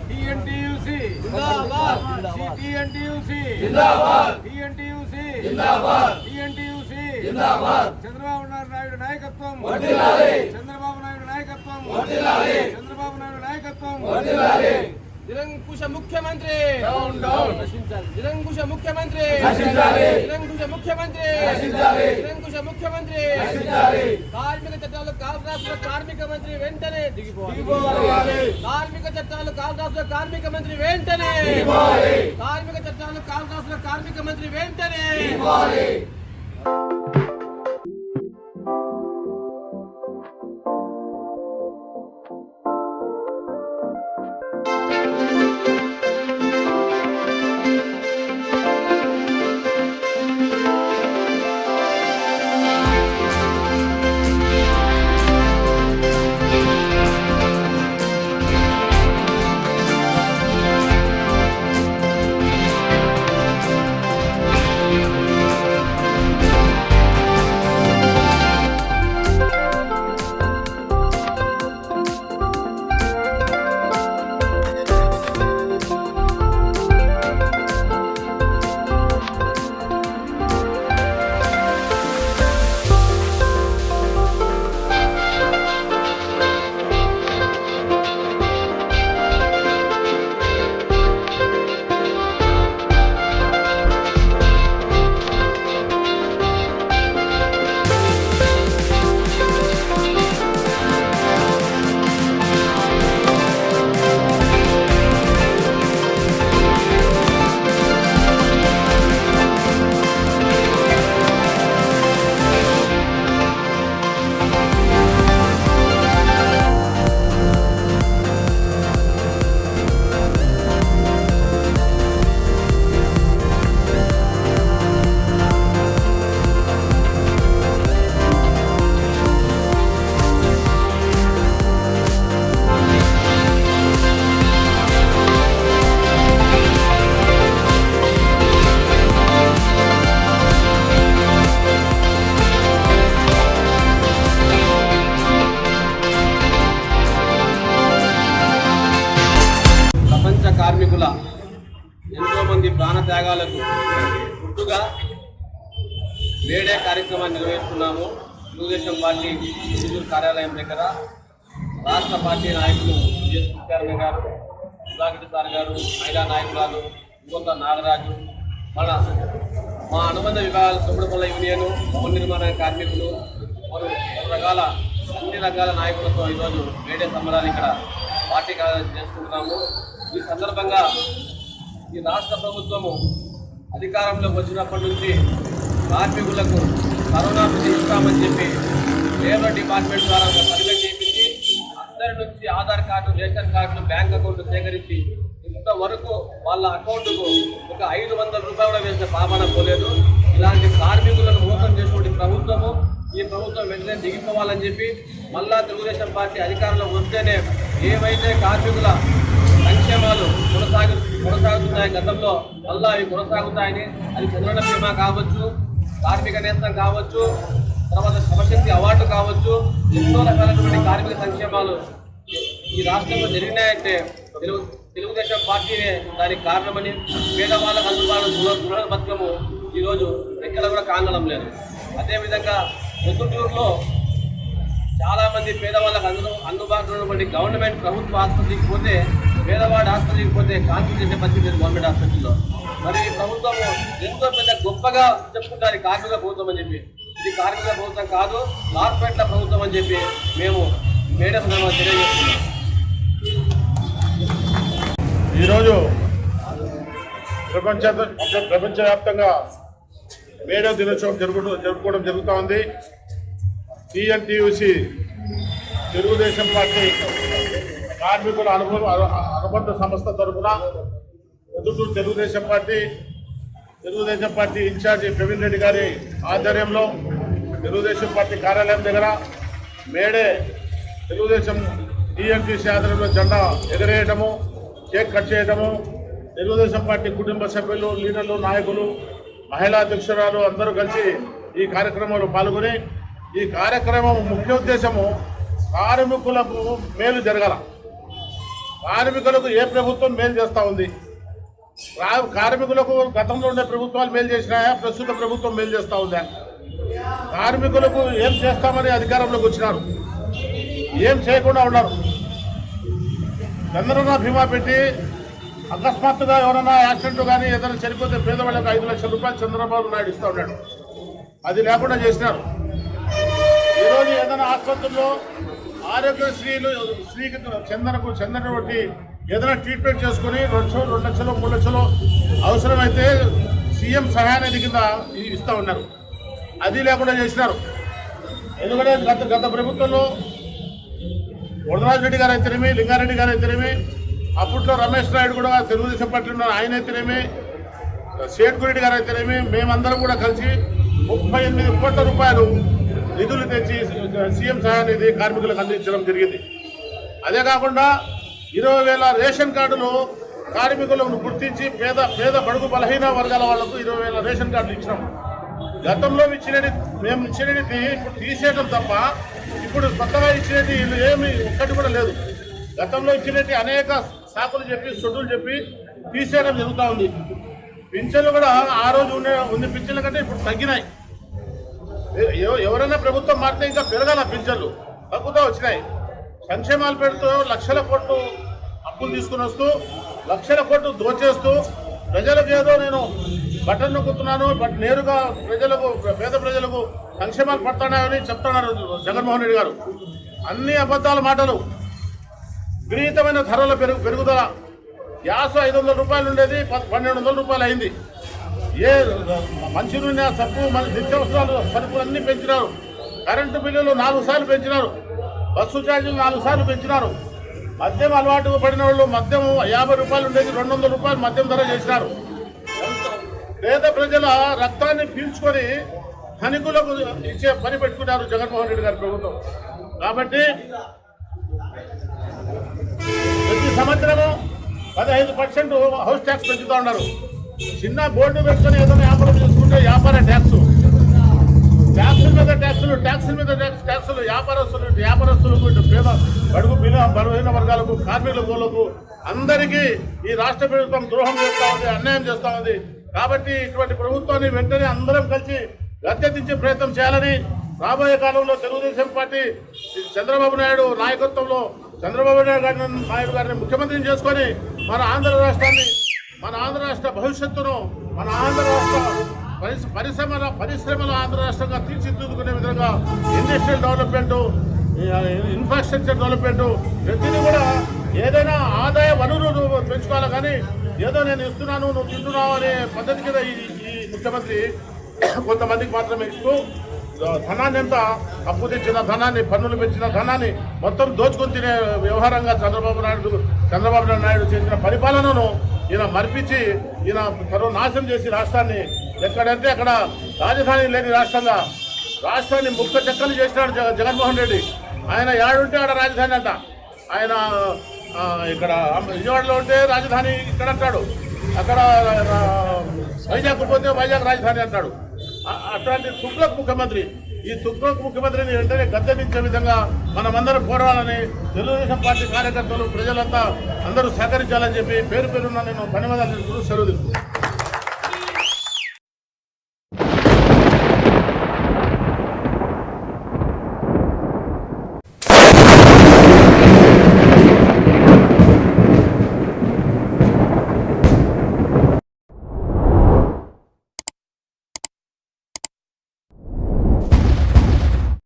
TNTUC జిందాబాద్ TNTUC జిందాబాద్ TNTUC జిందాబాద్ TNTUC జిందాబాద్ చంద్రబాబు నాయుడు నాయకత్వం వర్ధిల్లాలి చంద్రబాబు నాయుడు నాయకత్వం వర్ధిల్లాలి చంద్రబాబు నాయుడు నాయకత్వం వర్ధిల్లాలి నిరంకుశ ముఖ్యమంత్రి డౌన్ డౌన్ నశించాలి నిరంకుశ ముఖ్యమంత్రి నశించాలి నిరంకుశ ముఖ్యమంత్రి నశించాలి నిరంకుశ ముఖ్యమంత్రి నశించాలి కార్మిక చట్టాలు కాలరాష్ట్ర కార్మిక మంత్రి వెంటనే దిగిపోవాలి కార్మిక చట్టాలు కాలరాష్ట్ర కార్మిక మంత్రి వెంటనే దిగిపోవాలి కార్మిక చట్టాలు కాలరాష్ట్ర కార్మిక మంత్రి వెంటనే దిగిపోవాలి కార్మికుల ఎంతో మంది ప్రాణత్యాగాలకు గుర్తుగా మేడే కార్యక్రమాన్ని నిర్వహిస్తున్నాము. తెలుగుదేశం పార్టీ చిత్తూరు కార్యాలయం దగ్గర రాష్ట్ర పార్టీ నాయకులు జిఎస్ కుట్టారణ గారు, సుధాకర్ సార్ గారు, మహిళా నాయకురాలు ఇంకొక నాగరాజు, మా అనుబంధ విభాగాల తొమ్మిడిపల్ల యూనియన్, భవన నిర్మాణ కార్మికులు మరియు అన్ని రకాల నాయకులతో ఈరోజు మేడే సంబరాలు ఇక్కడ పార్టీ కార్యాలయం చేసుకుంటున్నాము. ఈ సందర్భంగా ఈ రాష్ట్ర ప్రభుత్వము అధికారంలోకి వచ్చినప్పటి నుంచి కార్మికులకు కరోనా ఇస్తామని చెప్పి లేబర్ డిపార్ట్మెంట్ ద్వారా ఒక సర్వే చేయించి అందరి నుంచి ఆధార్ కార్డు, రేషన్ కార్డులు, బ్యాంక్ అకౌంట్ సేకరించి ఇంతవరకు వాళ్ళ అకౌంట్కు ఒక 500 రూపాయలు వేసిన పాపన పోలేదు. ఇలాంటి కార్మికులను మోసం చేసినటువంటి ప్రభుత్వము ఈ ప్రభుత్వం వెంటనే దిగిపోవాలని చెప్పి మళ్ళా తెలుగుదేశం పార్టీ అధికారంలో వస్తేనే ఏవైతే కార్మికుల సంక్షేమాలు కొనసాగుతున్నాయి గతంలో మళ్ళా అవి కొనసాగుతాయని, అది చంద్రన్న బీమా కావచ్చు, కార్మిక నేస్తం కావచ్చు, తర్వాత శ్రమశక్తి అవార్డు కావచ్చు, ఎన్నో రకాలైనటువంటి కార్మిక సంక్షేమాలు ఈ రాష్ట్రంలో జరిగినాయంటే తెలుగుదేశం పార్టీనే దానికి కారణమని, పేదవాళ్ళకు అందుబాటులో దృఢ బతుకము ఈరోజు ఎక్కడ కూడా కానడం లేదు. అదేవిధంగా పొద్దుటూరులో చాలామంది పేదవాళ్ళకు అందుబాటులో ఉన్నటువంటి గవర్నమెంట్ ప్రభుత్వ ఆసుపత్రికి పోతే, పేదవాడి ఆసుపత్రికి పోతే కాన్సెప్ట్ చేసే పరిస్థితి లేదు గవర్నమెంట్ హాస్పిటల్లో. మరి ప్రభుత్వం ఎంతో పెద్ద గొప్పగా చెప్పుకుంటారు కార్మిక ప్రభుత్వం అని చెప్పి. ఇది కార్మిక ప్రభుత్వం కాదు, కార్పొరేట్ల ప్రభుత్వం అని చెప్పి మేము మేడే సందర్భంగా తెలియజేస్తున్నాం. ఈరోజు ప్రపంచవ్యాప్తంగా మేడే దినోత్సవం జరుపుకోవడం జరుగుతూ ఉంది. టీఎన్టీయూసీ తెలుగుదేశం పార్టీ కార్మికుల అనుబంధ సంస్థ తరఫున పొద్దుటూరు తెలుగుదేశం పార్టీ ఇన్ఛార్జి ప్రవీణ్ రెడ్డి గారి ఆధ్వర్యంలో తెలుగుదేశం పార్టీ కార్యాలయం దగ్గర మేడే తెలుగుదేశం టీఎన్టీసీ ఆధ్వర్యంలో జెండా ఎగరేయడము, కేక్ కట్ చేయడము, తెలుగుదేశం పార్టీ కుటుంబ సభ్యులు, లీడర్లు, నాయకులు, మహిళా అధ్యక్షురాలు అందరూ కలిసి ఈ కార్యక్రమంలో పాల్గొని, ఈ కార్యక్రమం ముఖ్య ఉద్దేశము కార్మికులకు మేలు జరగాల. కార్మికులకు ఏ ప్రభుత్వం మేలు చేస్తూ ఉంది? కార్మికులకు గతంలో ఉండే ప్రభుత్వాలు మేలు చేసినాయా? ప్రస్తుత ప్రభుత్వం మేలు చేస్తూ ఉందా? కార్మికులకు ఏం చేస్తామని అధికారంలోకి వచ్చినారు, ఏం చేయకుండా ఉన్నారు. చంద్రన్న బీమా పెట్టి అకస్మాత్తుగా ఎవరైనా యాక్సిడెంట్ కానీ ఏదైనా చనిపోతే పేదవాళ్ళకి 5 లక్షల రూపాయలు చంద్రబాబు నాయుడు ఇస్తూ ఉన్నాడు. అది లేకుండా చేసినారు. ఈరోజు ఏదైనా ఆసుపత్రుల్లో ఆరోగ్యశ్రీకి చెందినటువంటి ఏదైనా ట్రీట్మెంట్ చేసుకుని 2 లక్షలు 3 లక్షలు అవసరమైతే సీఎం సహాయనిధి కింద ఇస్తూ ఉన్నారు. అది లేకుండా చేసినారు. ఎందుకంటే గత ప్రభుత్వంలో వరదరాజు రెడ్డి గారు అయితేనేమి, లింగారెడ్డి గారు అయితేనేమి, అప్పట్లో రమేష్ నాయుడు కూడా తెలుగుదేశం పార్టీ ఉన్నారు, ఆయన అయితేనేమి, షేట్ గురెడ్డి గారు అయితేనేమి, మేమందరం కూడా కలిసి 38 కోట్ల రూపాయలు నిధులు తెచ్చి సీఎం సహాయనిధి కార్మికులకు అందించడం జరిగింది. అదే కాకుండా 20,000 రేషన్ కార్డులు కార్మికులను గుర్తించి పేద బడుగు బలహీన వర్గాల వాళ్లకు 20,000 రేషన్ కార్డులు ఇచ్చినాం. గతంలో మేము ఇచ్చినది ఇప్పుడు తీసేయడం తప్ప ఇప్పుడు కొత్తగా ఇచ్చినది ఏమి ఒక్కటి కూడా లేదు. గతంలో ఇచ్చినట్టు అనేక సాకులు చెప్పి సొడ్డులు చెప్పి తీసేయడం జరుగుతూ ఉంది. పింఛన్లు కూడా ఆ రోజు ఉన్న పింఛన్ల కంటే ఇప్పుడు తగ్గినాయి. ఎవరైనా ప్రభుత్వం మారితే ఇంకా పెరగాల పింఛన్లు, తగ్గుతూ వచ్చినాయి. సంక్షేమాలు పెడుతూ లక్షల కోట్లు అప్పులు తీసుకుని వస్తూ లక్షల కోట్లు దోచేస్తూ ప్రజలకు ఏదో నేను బటన్ నొక్కుతున్నాను, నేరుగా పేద ప్రజలకు సంక్షేమాలు పడుతున్నాయని చెప్తున్నారు జగన్మోహన్ రెడ్డి గారు. అన్ని అబద్ధాల మాటలు. విపరీతమైన ధరల పెరుగుదల. గ్యాస్ 500 రూపాయలు ఉండేది 1,200 రూపాయలు అయింది. మంచి నూనె, సబ్బు, నిత్యావసరాలు సరుకులన్నీ పెంచినారు. కరెంటు బిల్లులు 4 సార్లు పెంచినారు. బస్సు ఛార్జీలు 4 సార్లు పెంచినారు. మద్యం అలవాటు పడిన వాళ్ళు మద్యం 50 రూపాయలు ఉండేది 200 రూపాయలు మద్యం ధర చేసినారు. పేద ప్రజల రక్తాన్ని పీల్చుకొని ధనికులకు ఇచ్చే పని పెట్టుకున్నారు జగన్మోహన్ రెడ్డి గారి ప్రభుత్వం. కాబట్టి ప్రతి సంవత్సరము 15% హౌస్ ట్యాక్స్ పెంచుతూ ఉన్నారు. చిన్న బోర్డు పెట్టుకుని ఏదైనా వ్యాపారం చేసుకుంటే వ్యాపార ట్యాక్సుల మీద ట్యాక్సులు వ్యాపారస్తులకు పేద బడుగు బలహీన వర్గాలకు కార్మికులకు అందరికీ ఈ రాష్ట్ర ప్రభుత్వం ద్రోహం చేస్తూ ఉంది, అన్యాయం చేస్తూ ఉంది. కాబట్టి ఇటువంటి ప్రభుత్వాన్ని వెంటనే అందరం కలిసి గద్దెదించే ప్రయత్నం చేయాలని రాబోయే కాలంలో తెలుగుదేశం పార్టీ చంద్రబాబు నాయుడు నాయకత్వంలో చంద్రబాబు నాయుడు గారిని ముఖ్యమంత్రిని చేసుకొని మన ఆంధ్ర రాష్ట్ర భవిష్యత్తును, మన ఆంధ్ర రాష్ట్ర పరిశ్రమల ఆంధ్ర రాష్ట్రంగా తీర్చిదిద్దుకునే విధంగా ఇండస్ట్రియల్ డెవలప్మెంట్, ఇన్ఫ్రాస్ట్రక్చర్ డెవలప్మెంట్ ప్రతిదీ కూడా ఏదైనా ఆదాయ వనరులు పెంచుకోవాలి. కానీ ఏదో నేను ఇస్తున్నాను నువ్వు తింటున్నావు అనే పద్ధతి మీద ఈ ముఖ్యమంత్రి కొంతమందికి మాత్రమే ఇస్తూ ధనాన్ని ఎంత అప్పు తెచ్చిన ధనాన్ని, పన్నులు పెంచిన ధనాన్ని మొత్తం దోచుకొని తినే వ్యవహారంగా చంద్రబాబు నాయుడు చేసిన పరిపాలనను ఈయన మరిపించి ఈయన సర్వనాశనం చేసి రాష్ట్రాన్ని ఎక్కడంటే అక్కడ రాజధాని లేని రాష్ట్రాన్ని ముక్క చెక్కలు చేసినాడు జగన్మోహన్ రెడ్డి. ఆయన ఏడుంటే ఆడ రాజధాని అంట. ఆయన ఇక్కడ విజయవాడలో ఉంటే రాజధాని ఇక్కడ అంటాడు, అక్కడ వైజాగ్ పోతే వైజాగ్ రాజధాని అంటాడు. అట్లాంటి తుగ్లక్ ముఖ్యమంత్రి. ఈ తుగ్లక్ ముఖ్యమంత్రిని వెంటనే గద్దెదించే విధంగా మనమందరం పోరాడాలని తెలుగుదేశం పార్టీ కార్యకర్తలు ప్రజలంతా అందరూ సహకరించాలని చెప్పి పేరున నేను ధన్యవాదాలు సెలవు తీసుకుంటాను.